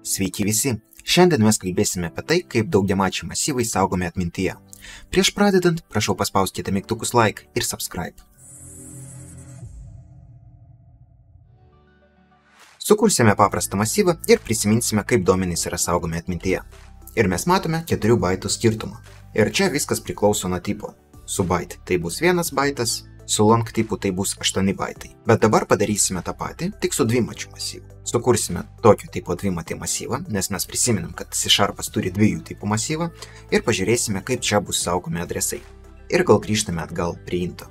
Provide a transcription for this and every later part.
Sveiki visi! Šiandien mes kalbėsime apie tai, kaip daugiamačiai masyvai saugomi atmintyje. Prieš pradedant, prašau paspauskite mygtukus like ir subscribe. Sukursime paprastą masyvą ir prisiminsime, kaip duomenys yra saugomi atmintyje. Ir mes matome 4 baitų skirtumą. Ir čia viskas priklauso nuo tipo. Su byte tai bus 1 baitas, su long tipu tai bus 8 baitai. Bet dabar padarysime tą patį, tik su dvimačiu masyvu. Sukursime tokio tipo dvimatį masyvą, nes mes prisiminam, kad C# turi 2 tipų masyvą ir pažiūrėsime, kaip čia bus saugomi adresai. Ir gal grįžtame atgal prie into.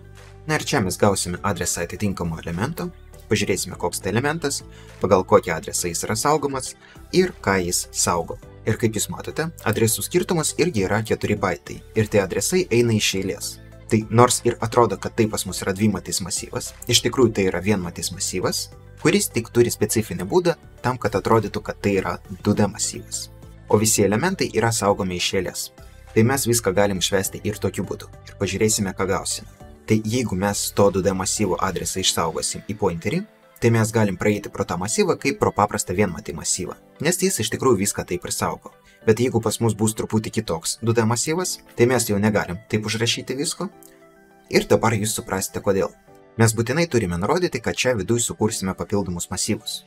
Na ir čia mes gausime adresą atitinkamo elemento, pažiūrėsime, koks tai elementas, pagal kokį adresą jis yra saugomas ir ką jis saugo. Ir kaip jūs matote, adresų skirtumas irgi yra 4 baitai ir tie adresai eina iš eilės. Tai nors ir atrodo, kad tai pas mus yra dvimatis masyvas, iš tikrųjų tai yra vienmatis masyvas, kuris tik turi specifinį būdą tam, kad atrodytų, kad tai yra 2D masyvas. O visi elementai yra saugomi iš eilės. Tai mes viską galim išvesti ir tokiu būdu. Ir pažiūrėsime, ką gausime. Tai jeigu mes to 2D masyvo adresą išsaugosim į pointerį, tai mes galim praeiti pro tą masyvą kaip pro paprastą vienmatį masyvą, nes jis iš tikrųjų viską taip ir saugo. Bet jeigu pas mus bus truputį kitoks 2D masyvas, tai mes jau negalim taip užrašyti visko. Ir dabar jūs suprasite, kodėl. Mes būtinai turime nurodyti, kad čia viduj sukursime papildomus masyvus.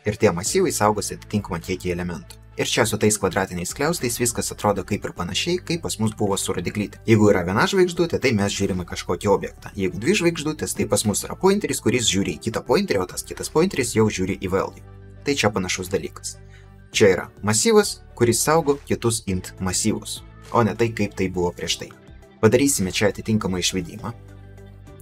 Ir tie masyvai saugos atitinkamą kiekį elementų. Ir čia su tais kvadratiniais skliaustais viskas atrodo kaip ir panašiai, kaip pas mus buvo su rodiklyte. Jeigu yra 1 žvaigždutė, tai mes žiūrime kažkokį objektą. Jeigu 2 žvaigždutės, tai pas mus yra pointeris, kuris žiūri į kitą pointerį, o tas kitas pointeris jau žiūri į value. Tai čia panašus dalykas. Čia yra masyvas, kuris saugo kitus int masyvus, o ne tai, kaip tai buvo prieš tai. Padarysime čia atitinkamą išvedimą.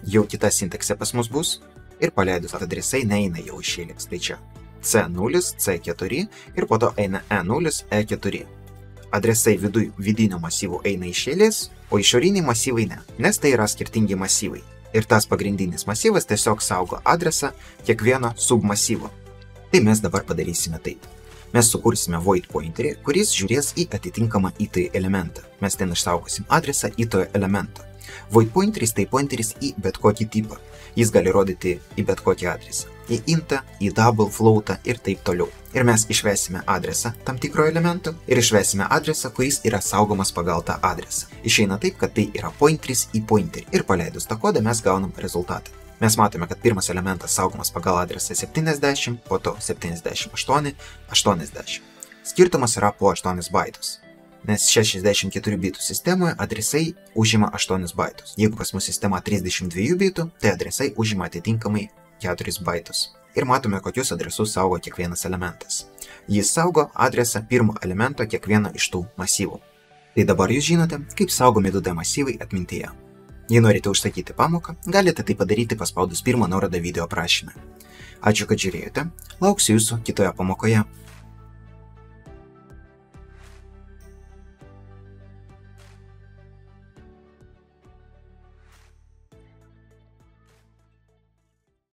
Jau kita sintaksė pas mus bus ir paleidus adresai neina jau iš eilės. Tai čia C0, C4 ir po to eina E0, E4. Adresai vidinio masyvų eina iš eilės, o išoriniai masyvai ne, nes tai yra skirtingi masyvai. Ir tas pagrindinis masyvas tiesiog saugo adresą kiekvieno submasyvo. Tai mes dabar padarysime taip. Mes sukursime void pointerį, kuris žiūrės į atitinkamą IT elementą. Mes ten išsaugosim adresą IT elemento. Void pointeris tai pointeris į bet kokį tipą. Jis gali rodyti į bet kokį adresą. Į intą, į double, floatą ir taip toliau. Ir mes išvesime adresą tam tikro elemento ir išvesime adresą, kuris yra saugomas pagal tą adresą. Išeina taip, kad tai yra pointeris į pointerį. Ir paleidus tą kodą mes gaunam rezultatą. Mes matome, kad pirmas elementas saugomas pagal adresą 70, po to 78, 80. Skirtumas yra po 8 baitus. Nes 64 bitų sistemoje adresai užima 8 baitus. Jeigu pas mus sistema 32 bitų, tai adresai užima atitinkamai 4 baitus. Ir matome, kokius adresus saugo kiekvienas elementas. Jis saugo adresą pirmo elemento kiekvieno iš tų masyvų. Tai dabar jūs žinote, kaip saugomi 2D masyvai atmintyje. Jei norite užsakyti pamoką, galite tai padaryti paspaudus pirmą nuorodą video aprašyme. Ačiū, kad žiūrėjote. Lauksiu jūsų kitoje pamokoje.